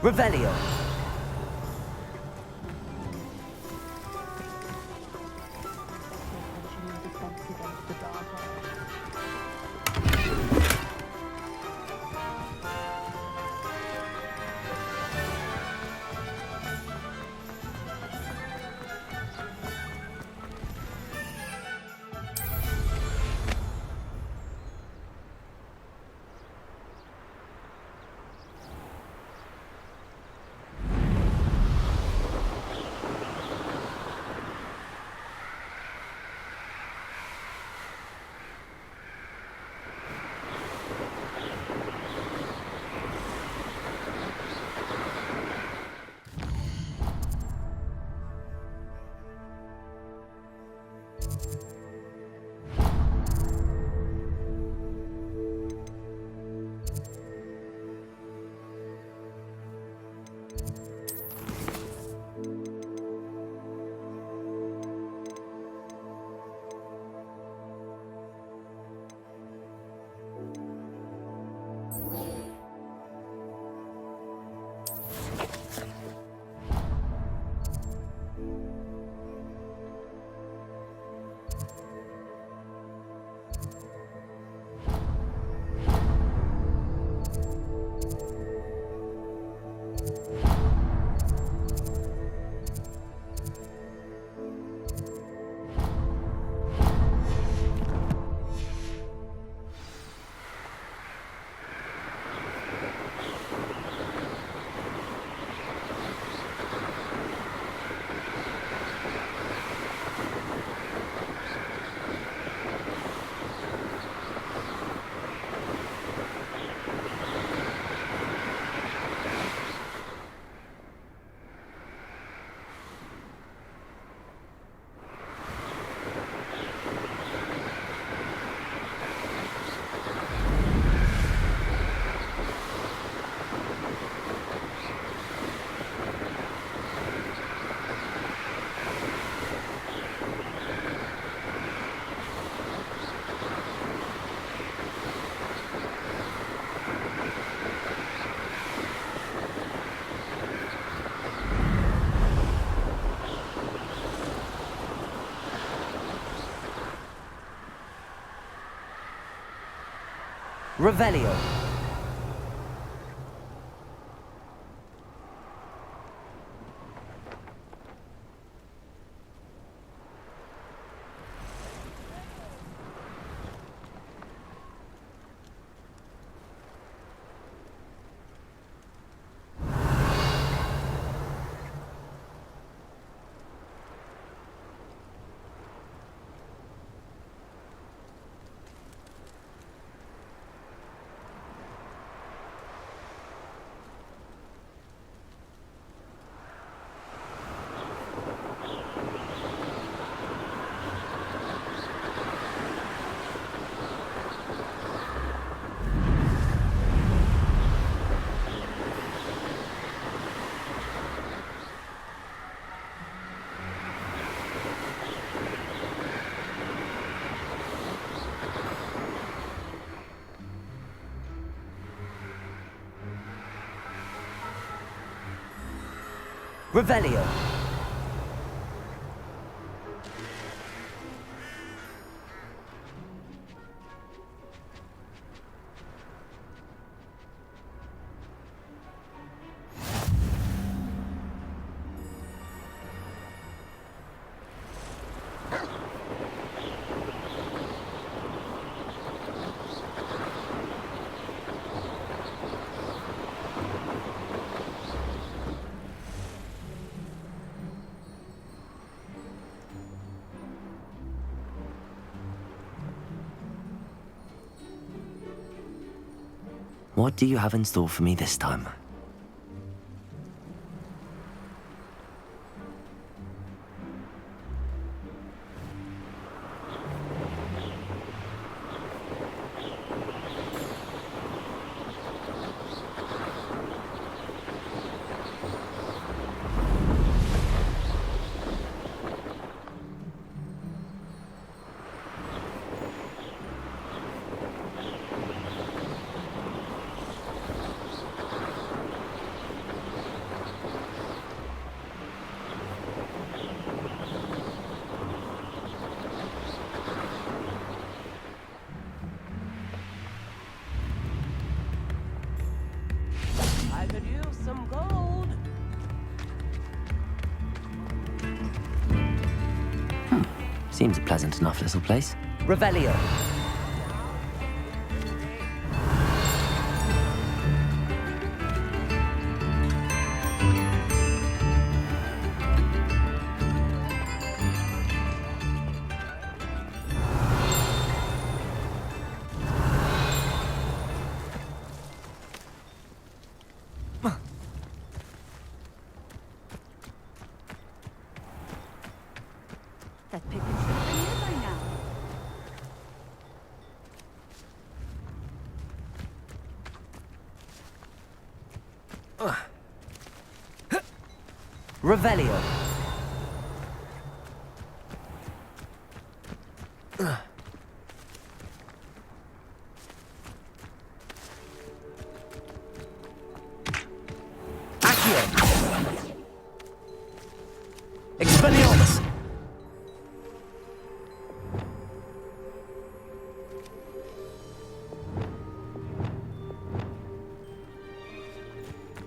Revelio. Revelio. Revelio. What do you have in store for me this time? Seems a pleasant enough little place. Revelio. That Pippin should have been here by now. Revelio. Accio. Expelliarmus.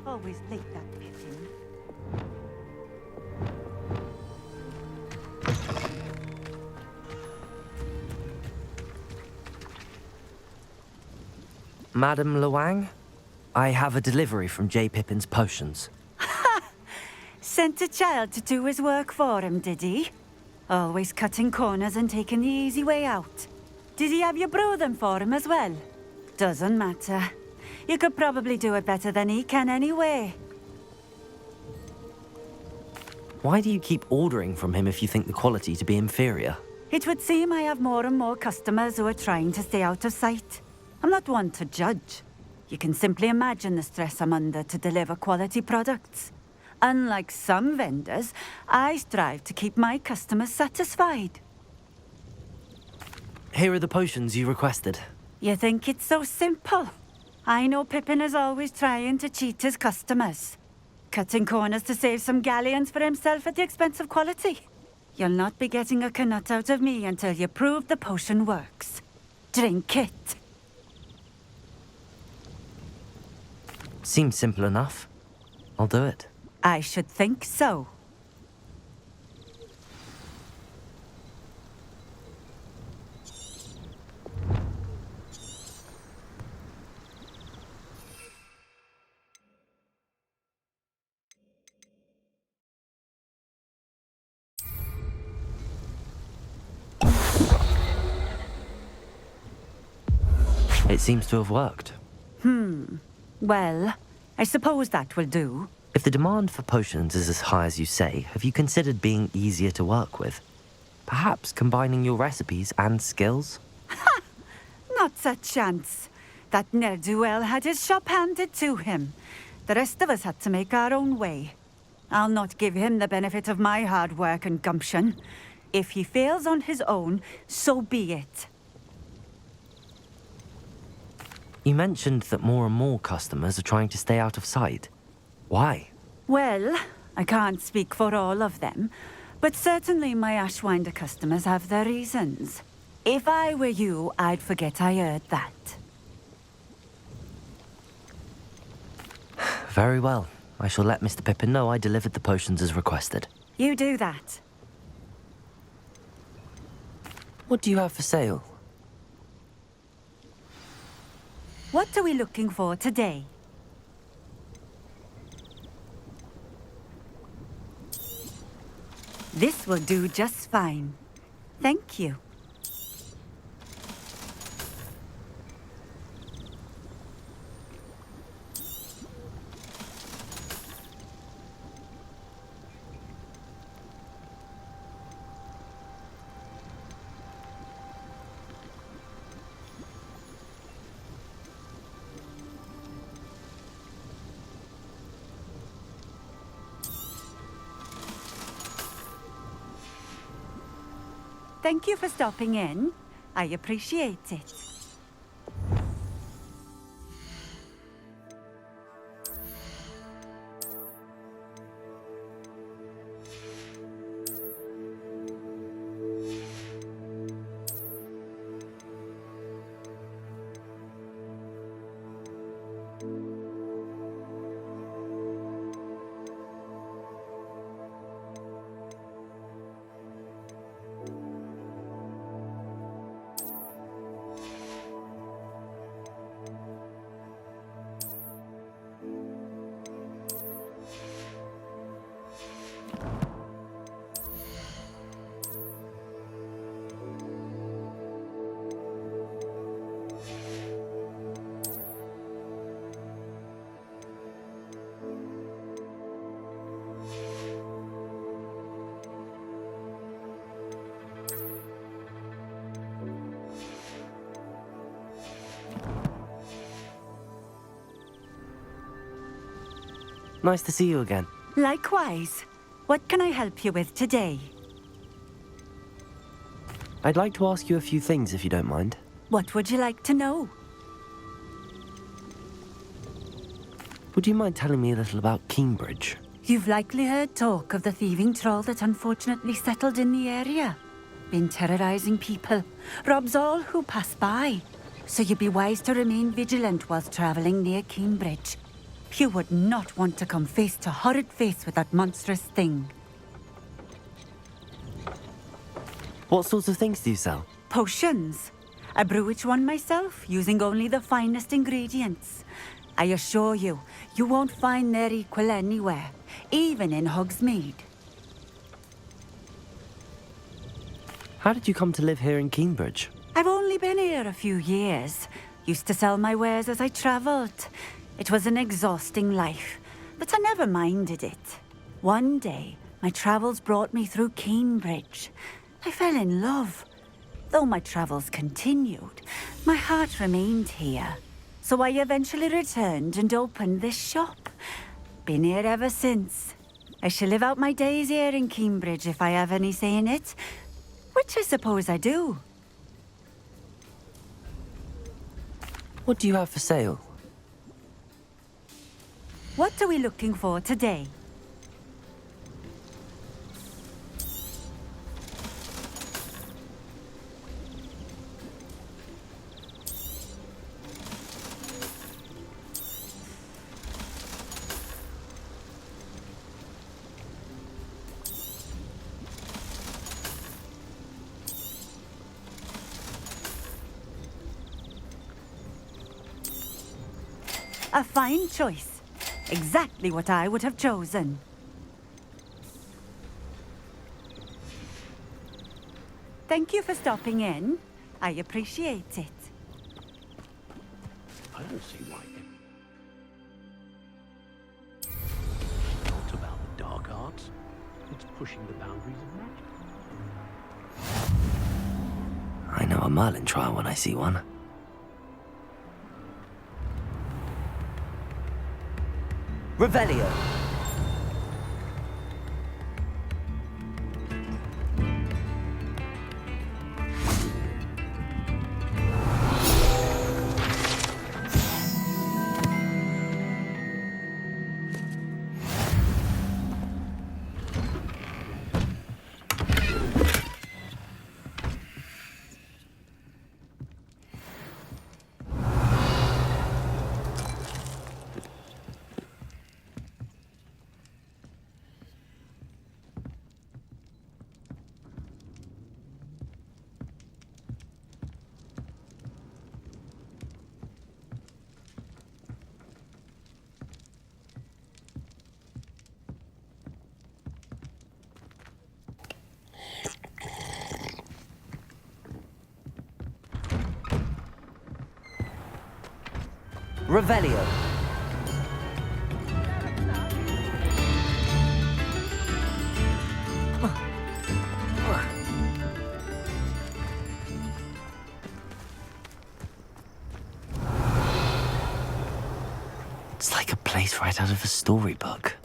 Always late, that Pippin. Madam Luang, I have a delivery from J. Pippin's potions. Sent a child to do his work for him, did he? Always cutting corners and taking the easy way out. Did he have you brew them for him as well? Doesn't matter. You could probably do it better than he can anyway. Why do you keep ordering from him if you think the quality to be inferior? It would seem I have more and more customers who are trying to stay out of sight. I'm not one to judge. You can simply imagine the stress I'm under to deliver quality products. Unlike some vendors, I strive to keep my customers satisfied. Here are the potions you requested. You think it's so simple? I know Pippin is always trying to cheat his customers. Cutting corners to save some galleons for himself at the expense of quality. You'll not be getting a canut out of me until you prove the potion works. Drink it. Seems simple enough. I'll do it. I should think so. It seems to have worked. Well, I suppose that will do. If the demand for potions is as high as you say, have you considered being easier to work with? Perhaps combining your recipes and skills? Not a chance. That ne'er-do-well had his shop handed to him. The rest of us had to make our own way. I'll not give him the benefit of my hard work and gumption. If he fails on his own, so be it. You mentioned that more and more customers are trying to stay out of sight. Why? Well, I can't speak for all of them, but certainly my Ashwinder customers have their reasons. If I were you, I'd forget I heard that. Very well. I shall let Mr. Pippin know I delivered the potions as requested. You do that. What do you have for sale? What are we looking for today? This will do just fine. Thank you. Thank you for stopping in. I appreciate it. Nice to see you again. Likewise. What can I help you with today? I'd like to ask you a few things if you don't mind. What would you like to know? Would you mind telling me a little about Cambridge? You've likely heard talk of the thieving troll that unfortunately settled in the area. Been terrorizing people, robs all who pass by. So you'd be wise to remain vigilant whilst traveling near Cambridge. You would not want to come face to horrid face with that monstrous thing. What sorts of things do you sell? Potions. I brew each one myself, using only the finest ingredients. I assure you, you won't find their equal anywhere, even in Hogsmeade. How did you come to live here in Cambridge? I've only been here a few years. Used to sell my wares as I travelled. It was an exhausting life, but I never minded it. One day, my travels brought me through Cambridge. I fell in love. Though my travels continued, my heart remained here. So I eventually returned and opened this shop. Been here ever since. I shall live out my days here in Cambridge if I have any say in it, which I suppose I do. What do you have for sale? What are we looking for today? A fine choice. Exactly what I would have chosen. Thank you for stopping in. I appreciate it. I don't see why. Not about the dark arts. It's pushing the boundaries of magic. I know a Merlin trial when I see one. Revelio. Revelio. It's like a place right out of a storybook.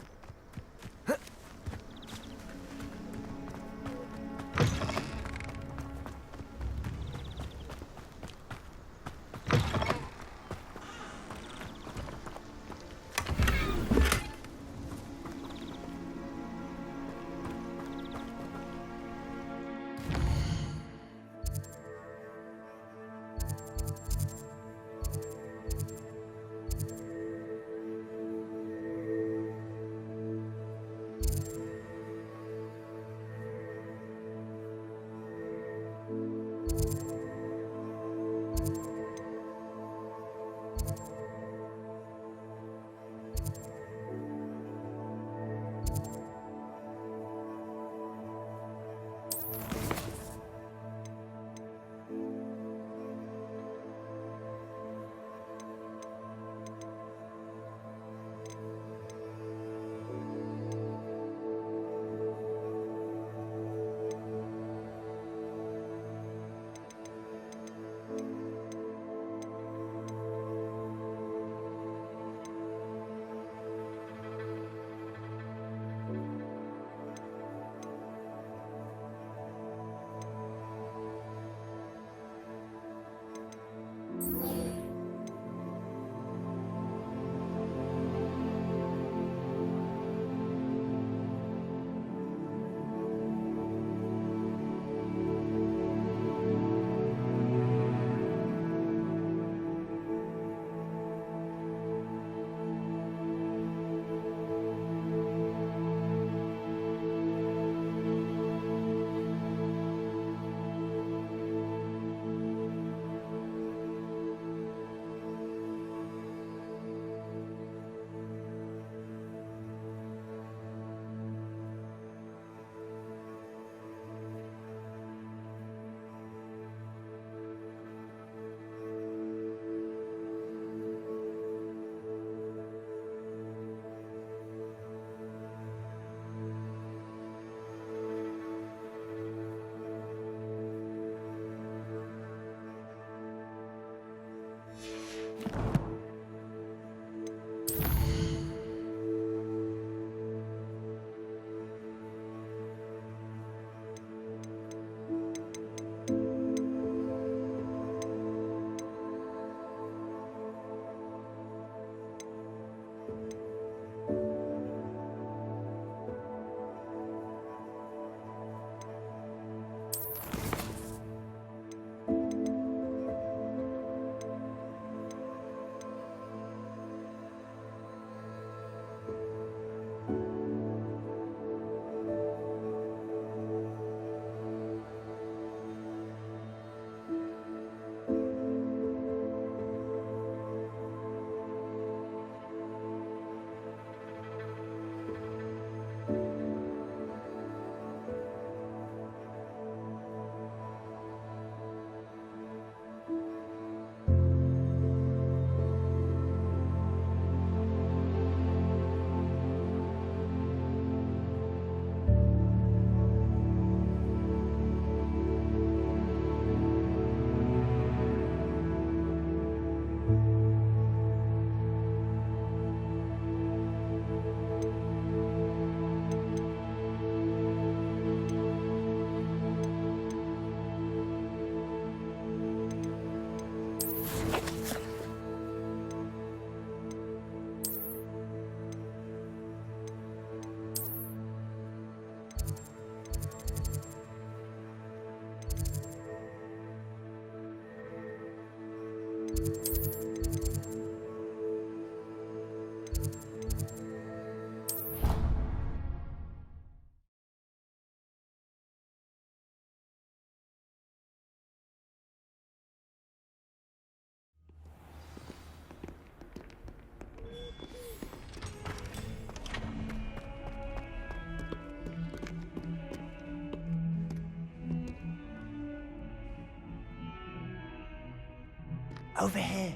Over here.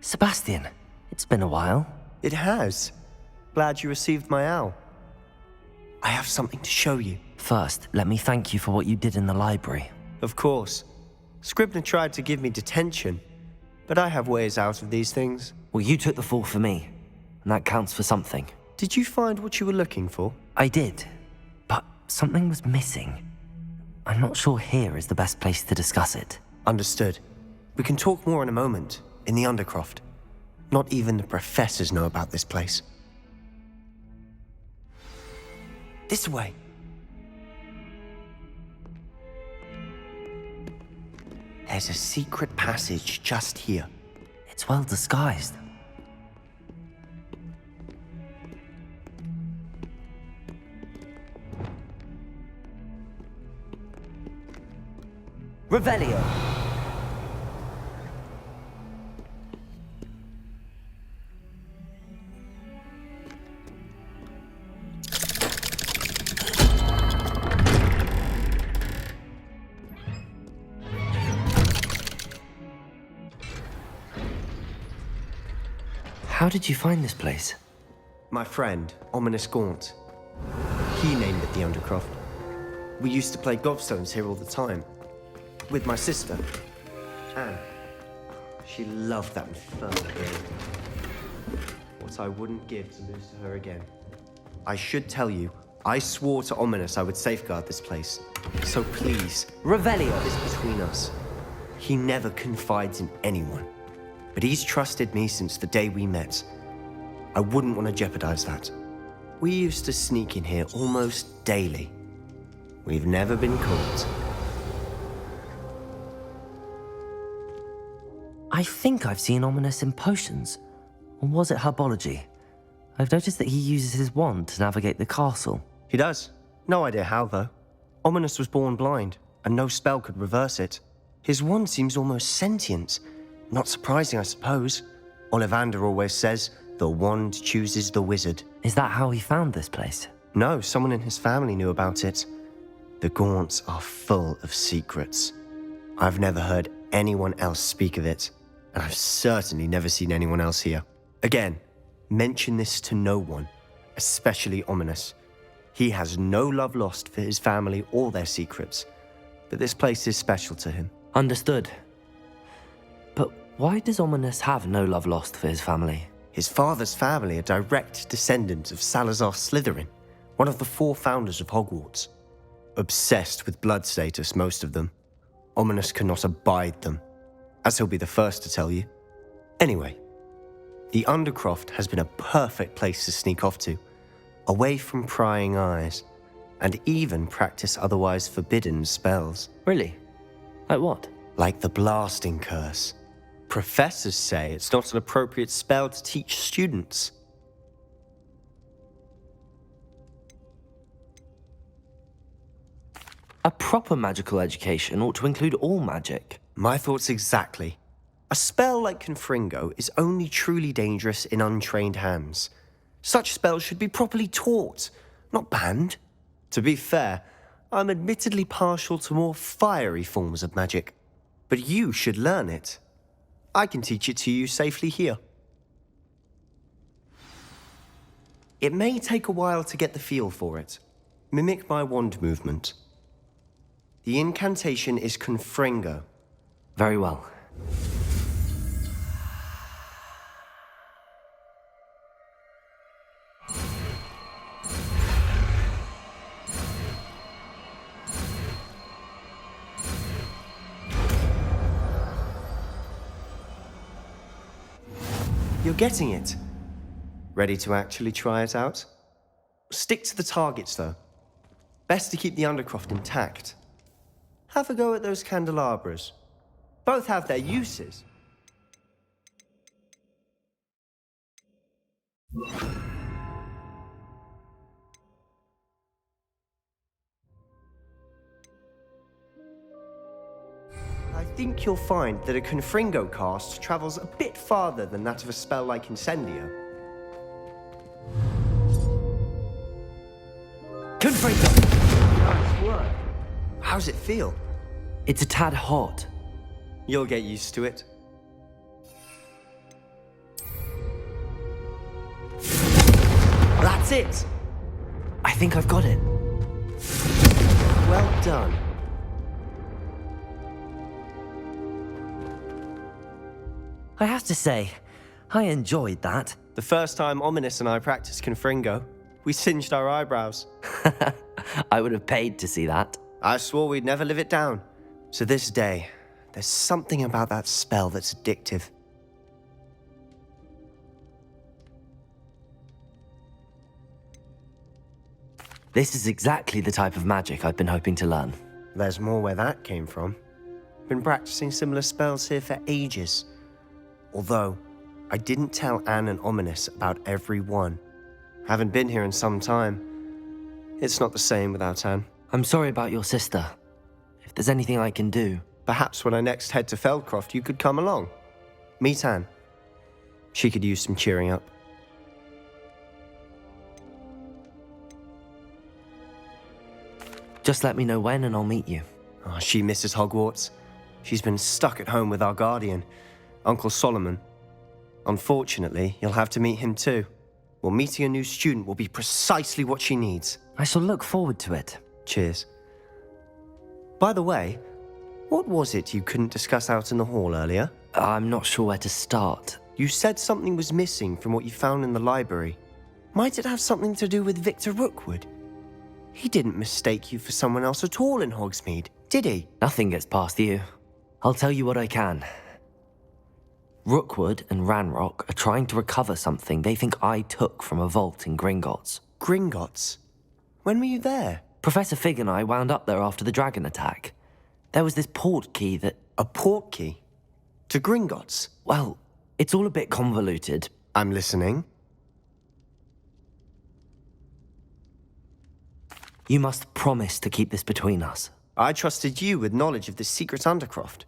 Sebastian, it's been a while. It has. Glad you received my owl. I have something to show you. First, let me thank you for what you did in the library. Of course. Scribner tried to give me detention, but I have ways out of these things. Well, you took the fall for me, and that counts for something. Did you find what you were looking for? I did, but something was missing. I'm not sure here is the best place to discuss it. Understood. We can talk more in a moment, in the Undercroft. Not even the professors know about this place. This way. There's a secret passage just here. It's well disguised. Revelio. How did you find this place? My friend, Ominous Gaunt. He named it the Undercroft. We used to play gobstones here all the time. With my sister, Anne. She loved that infernal game. What I wouldn't give to lose to her again. I should tell you, I swore to Ominous I would safeguard this place. So please, Revelio. this between us. He never confides in anyone. But he's trusted me since the day we met. I wouldn't want to jeopardize that. We used to sneak in here almost daily. We've never been caught. I think I've seen Ominous in potions. Or was it herbology? I've noticed that he uses his wand to navigate the castle. He does. No idea how, though. Ominous was born blind, and no spell could reverse it. His wand seems almost sentient. Not surprising, I suppose. Ollivander always says, the wand chooses the wizard. Is that how he found this place? No, someone in his family knew about it. The Gaunts are full of secrets. I've never heard anyone else speak of it, and I've certainly never seen anyone else here. Again, mention this to no one, especially Ominous. He has no love lost for his family or their secrets, but this place is special to him. Understood. But why does Ominous have no love lost for his family? His father's family are direct descendants of Salazar Slytherin, one of the 4 founders of Hogwarts. Obsessed with blood status, most of them. Ominous cannot abide them, as he'll be the first to tell you. Anyway, the Undercroft has been a perfect place to sneak off to, away from prying eyes, and even practice otherwise forbidden spells. Really? Like what? Like the blasting curse. Professors say it's not an appropriate spell to teach students. A proper magical education ought to include all magic. My thoughts exactly. A spell like Confringo is only truly dangerous in untrained hands. Such spells should be properly taught, not banned. To be fair, I'm admittedly partial to more fiery forms of magic. But you should learn it. I can teach it to you safely here. It may take a while to get the feel for it. Mimic my wand movement. The incantation is Confringo. Very well. You're getting it. Ready to actually try it out? Stick to the targets, though. Best to keep the Undercroft intact. Have a go at those candelabras. Both have their uses. I think you'll find that a Confringo cast travels a bit farther than that of a spell like Incendio. Confringo! Nice work. How's it feel? It's a tad hot. You'll get used to it. That's it! I think I've got it. Well done. I have to say, I enjoyed that. The first time Ominous and I practiced Confringo, we singed our eyebrows. I would have paid to see that. I swore we'd never live it down. So this day, there's something about that spell that's addictive. This is exactly the type of magic I've been hoping to learn. There's more where that came from. Been practicing similar spells here for ages. Although, I didn't tell Anne and Ominous about every one. Haven't been here in some time. It's not the same without Anne. I'm sorry about your sister. If there's anything I can do... Perhaps when I next head to Feldcroft, you could come along. Meet Anne. She could use some cheering up. Just let me know when and I'll meet you. Oh, she misses Hogwarts. She's been stuck at home with our guardian, Uncle Solomon. Unfortunately, you'll have to meet him too. Well, meeting a new student will be precisely what she needs. I shall look forward to it. Cheers. By the way, what was it you couldn't discuss out in the hall earlier? I'm not sure where to start. You said something was missing from what you found in the library. Might it have something to do with Victor Rookwood? He didn't mistake you for someone else at all in Hogsmeade, did he? Nothing gets past you. I'll tell you what I can. Rookwood and Ranrock are trying to recover something they think I took from a vault in Gringotts. Gringotts? When were you there? Professor Fig and I wound up there after the dragon attack. There was this portkey that... A portkey? To Gringotts? Well, it's all a bit convoluted. I'm listening. You must promise to keep this between us. I trusted you with knowledge of the secret Undercroft.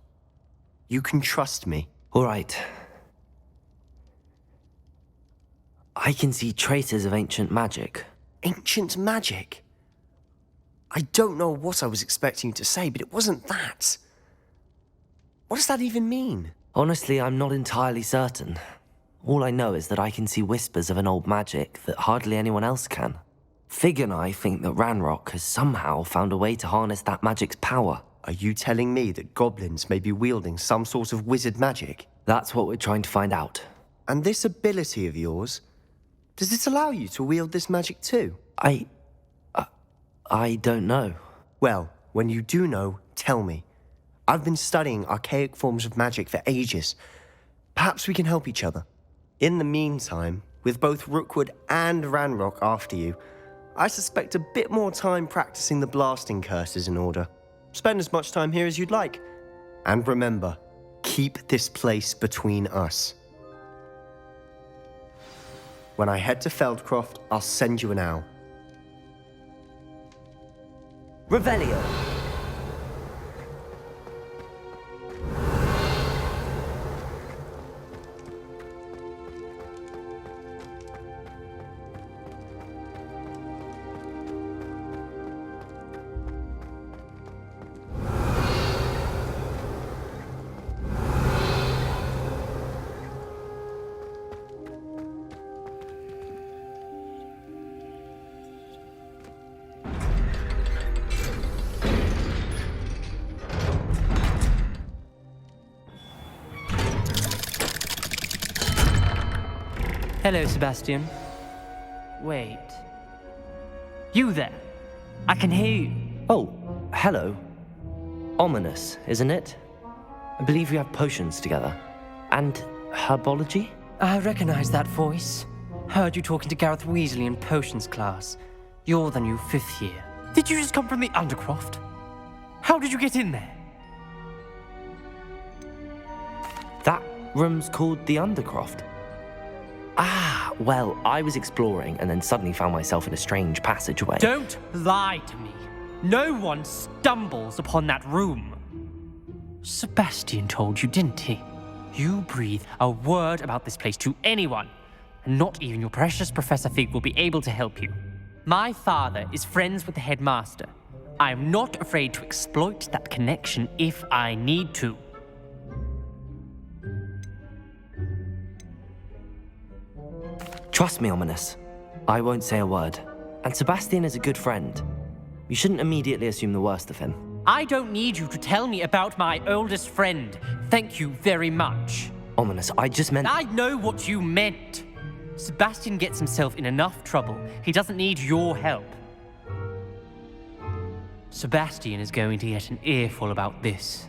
You can trust me. All right. I can see traces of ancient magic. Ancient magic? I don't know what I was expecting you to say, but it wasn't that. What does that even mean? Honestly, I'm not entirely certain. All I know is that I can see whispers of an old magic that hardly anyone else can. Fig and I think that Ranrock has somehow found a way to harness that magic's power. Are you telling me that goblins may be wielding some sort of wizard magic? That's what we're trying to find out. And this ability of yours, does it allow you to wield this magic too? I don't know. Well, when you do know, tell me. I've been studying archaic forms of magic for ages. Perhaps we can help each other. In the meantime, with both Rookwood and Ranrock after you, I suspect a bit more time practicing the blasting curse is in order. Spend as much time here as you'd like. And remember, keep this place between us. When I head to Feldcroft, I'll send you an owl. Revelio. Hello, Sebastian. Wait. You there? I can hear you. Oh, hello. Ominous, isn't it? I believe we have potions together. And herbology? I recognize that voice. Heard you talking to Gareth Weasley in potions class. You're the new 5th year. Did you just come from the Undercroft? How did you get in there? That room's called the Undercroft. Ah, well, I was exploring and then suddenly found myself in a strange passageway. Don't lie to me. No one stumbles upon that room. Sebastian told you, didn't he? You breathe a word about this place to anyone, and not even your precious Professor Fig will be able to help you. My father is friends with the headmaster. I am not afraid to exploit that connection if I need to. Trust me, Ominous. I won't say a word. And Sebastian is a good friend. You shouldn't immediately assume the worst of him. I don't need you to tell me about my oldest friend. Thank you very much. Ominous, I just meant... I know what you meant. Sebastian gets himself in enough trouble. He doesn't need your help. Sebastian is going to get an earful about this.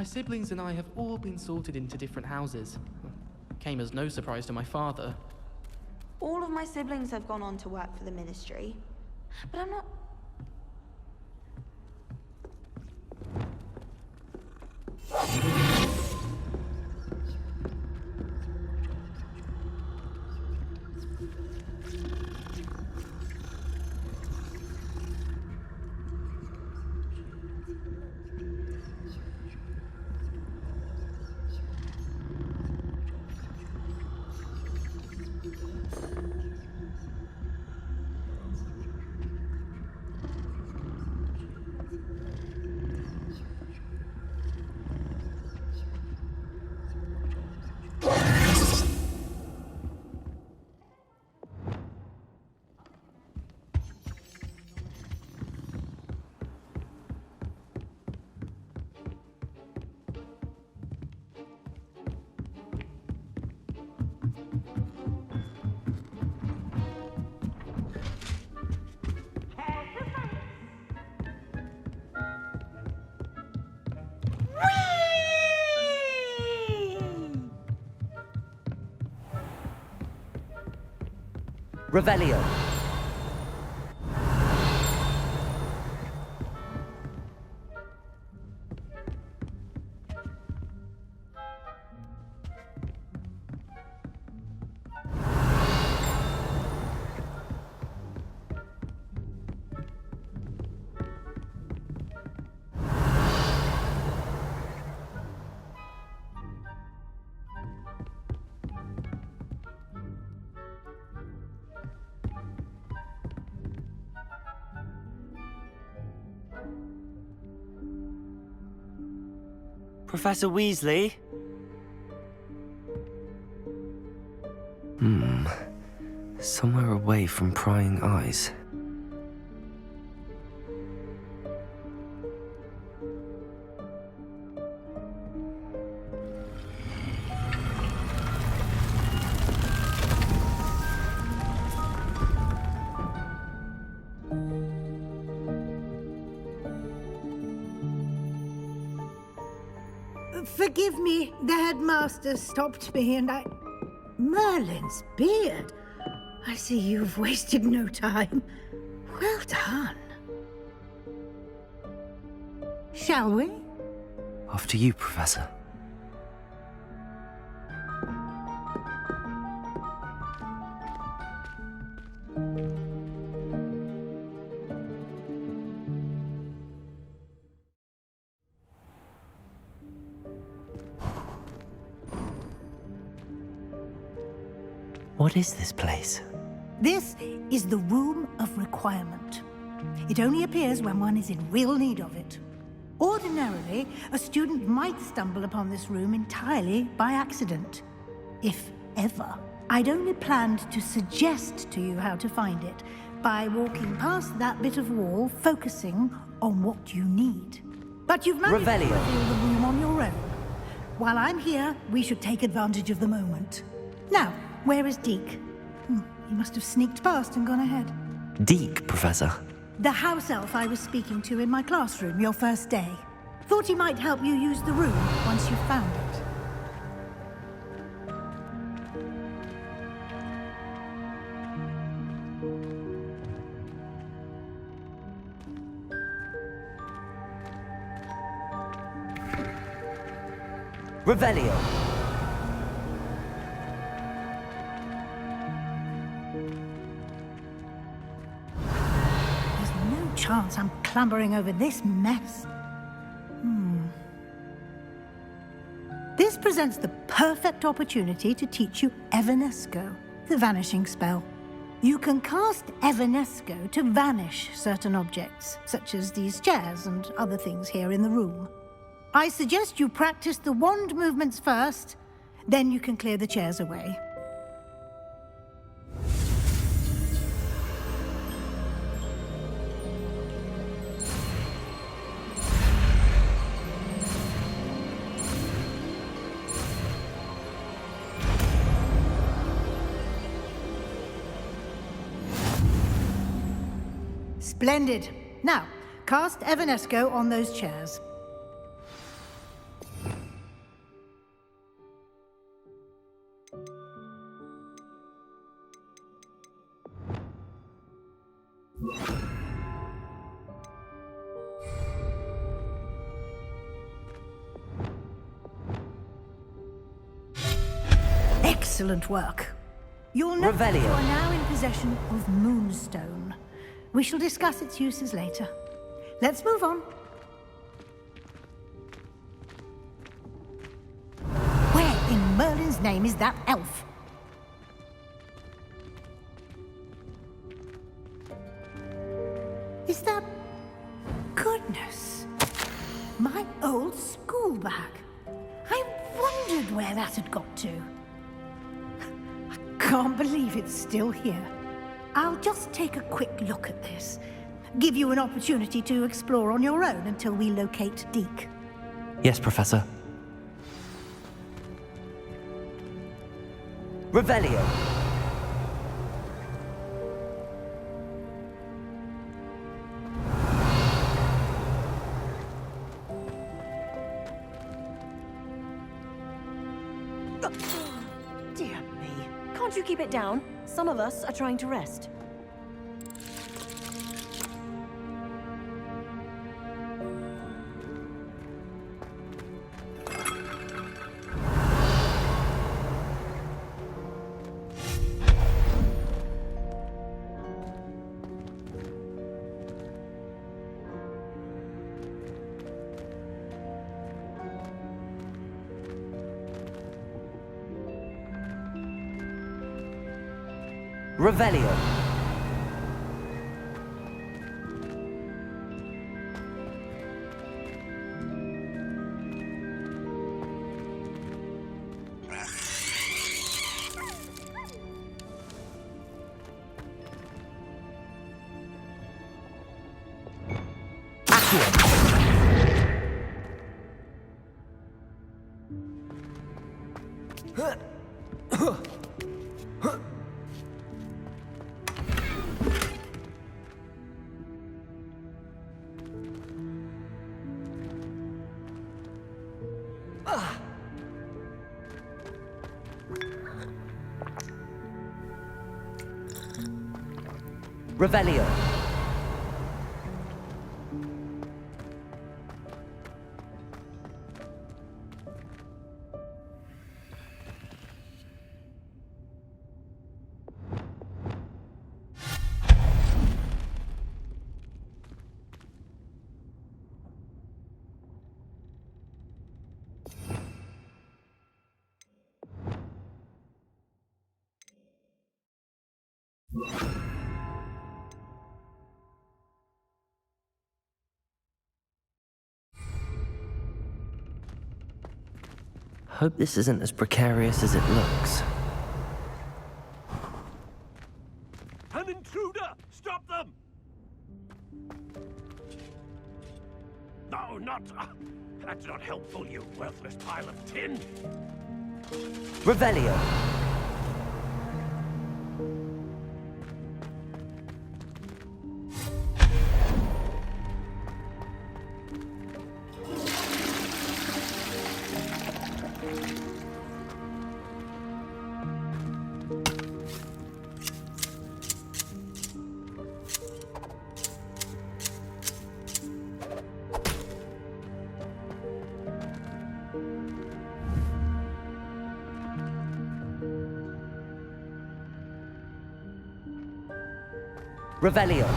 My siblings and I have all been sorted into different houses. Came as no surprise to my father. All of my siblings have gone on to work for the ministry, but I'm not... Revelio. Professor Weasley? Somewhere away from prying eyes. Forgive me, the headmaster stopped me and I... Merlin's beard. I see you've wasted no time. Well done. Shall we? After you, Professor. What is this place? This is the Room of Requirement. It only appears when one is in real need of it. Ordinarily, a student might stumble upon this room entirely by accident. If ever. I'd only planned to suggest to you how to find it by walking past that bit of wall, focusing on what you need. But you've managed to reveal the room on your own. While I'm here, we should take advantage of the moment. Now, where is Deke? He must have sneaked past and gone ahead. Deke, Professor? The house elf I was speaking to in my classroom your first day. Thought he might help you use the room once you found it. Revelio. Chance I'm clambering over this mess. This presents the perfect opportunity to teach you Evanesco, the vanishing spell. You can cast Evanesco to vanish certain objects, such as these chairs and other things here in the room. I suggest you practice the wand movements first, then you can clear the chairs away. Splendid. Now, cast Evanesco on those chairs. Excellent work. You'll note that you Revelio. are now in possession of Moonstone. We shall discuss its uses later. Let's move on. Where in Merlin's name is that elf? Is that... Goodness. My old school bag. I wondered where that had got to. I can't believe it's still here. I'll just take a quick look at this. Give you an opportunity to explore on your own until we locate Deke. Yes, Professor. Revelio. Dear me. Can't you keep it down? Some of us are trying to rest. Revelio. Revelio. Hope this isn't as precarious as it looks. An intruder! Stop them! No, not... that's not helpful, you worthless pile of tin! Revelio. Revelio.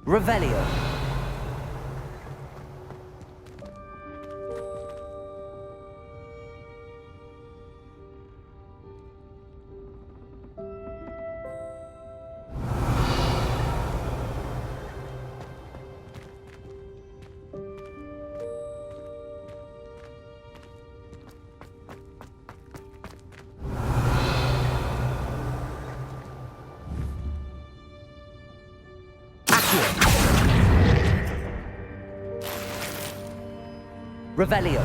Revelio. Revelio.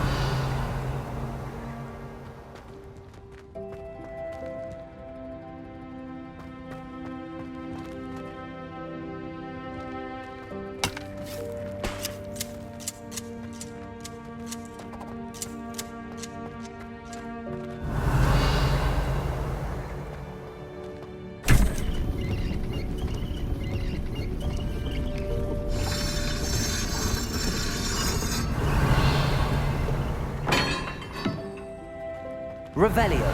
Revelio.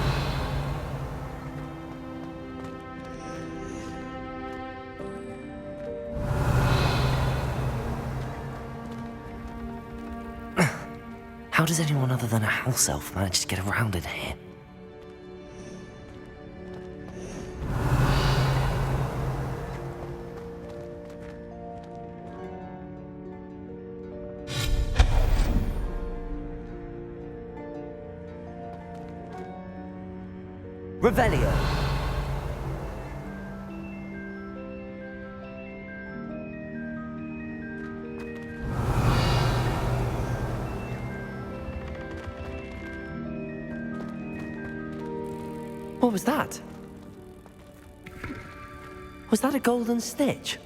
How does anyone other than a house elf manage to get around in here? Revelio. What was that? Was that a golden stitch?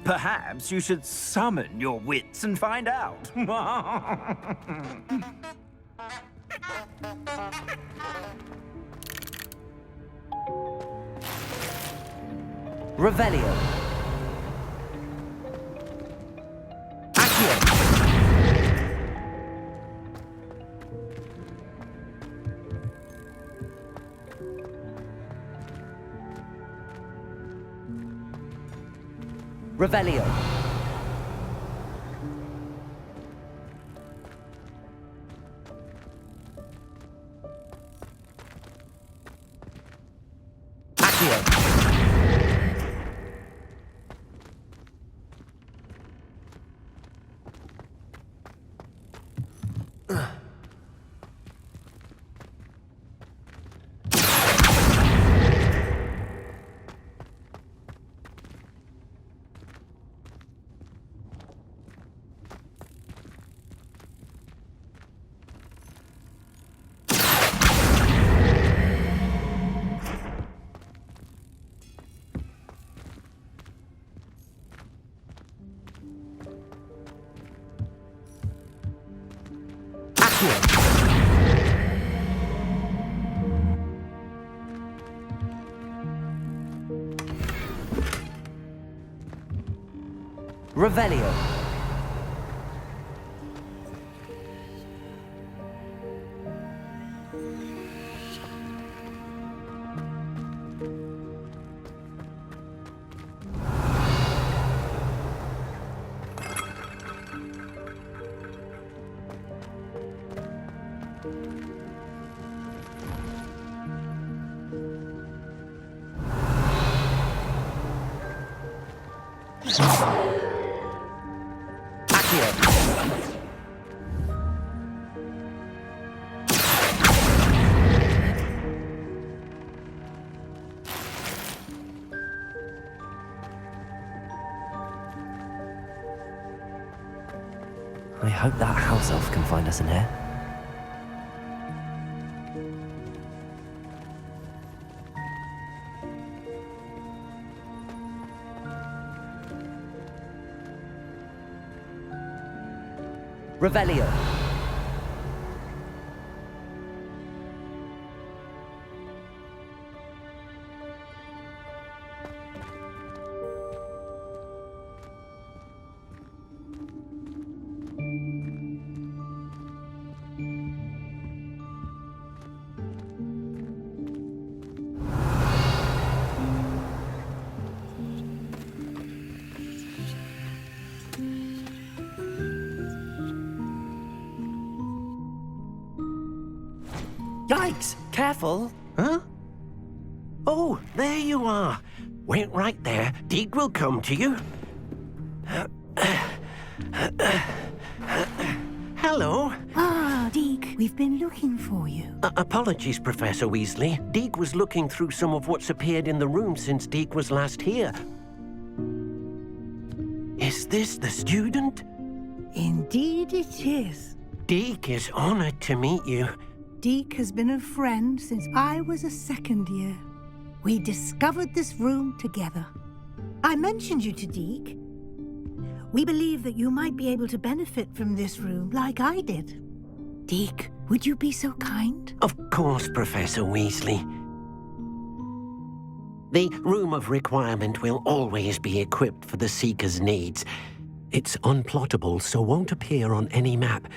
Perhaps you should summon your wits and find out. Revelio. Accio. Revelio. Accio. Revelio. I hope that house elf can find us in here. Revelio. Yikes! Careful! Huh? Oh, there you are. Wait right there. Deek will come to you. Hello. Ah, Deke, we've been looking for you. Apologies, Professor Weasley. Deek was looking through some of what's appeared in the room since Deek was last here. Is this the student? Indeed it is. Deke is honored to meet you. Deke has been a friend since I was a second year. We discovered this room together. I mentioned you to Deke. We believe that you might be able to benefit from this room like I did. Deke, would you be so kind? Of course, Professor Weasley. The Room of Requirement will always be equipped for the Seeker's needs. It's unplottable, so won't appear on any map.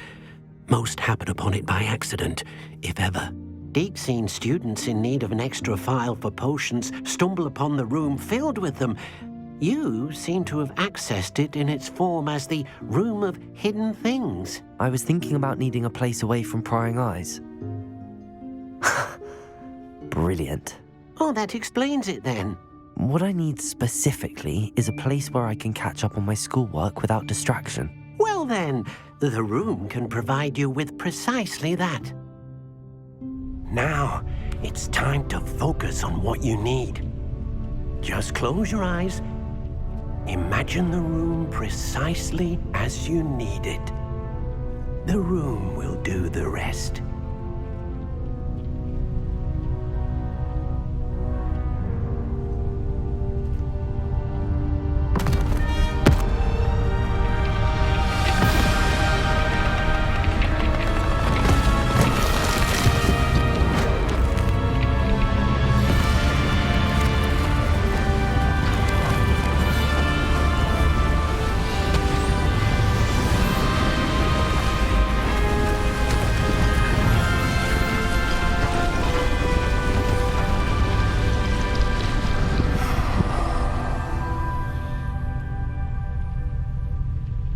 Most happen upon it by accident, if ever. Deke's seen students in need of an extra file for potions stumble upon the room filled with them. You seem to have accessed it in its form as the Room of Hidden Things. I was thinking about needing a place away from prying eyes. Brilliant. Oh, that explains it then. What I need specifically is a place where I can catch up on my schoolwork without distraction. Well then, the room can provide you with precisely that. Now, it's time to focus on what you need. Just close your eyes. Imagine the room precisely as you need it. The room will do the rest.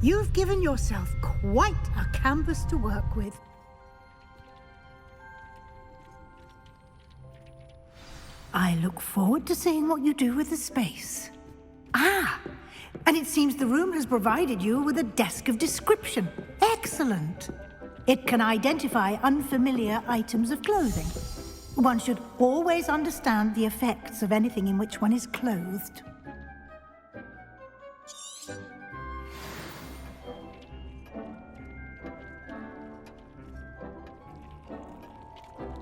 You've given yourself quite a canvas to work with. I look forward to seeing what you do with the space. Ah, and it seems the room has provided you with a desk of description. Excellent. It can identify unfamiliar items of clothing. One should always understand the effects of anything in which one is clothed.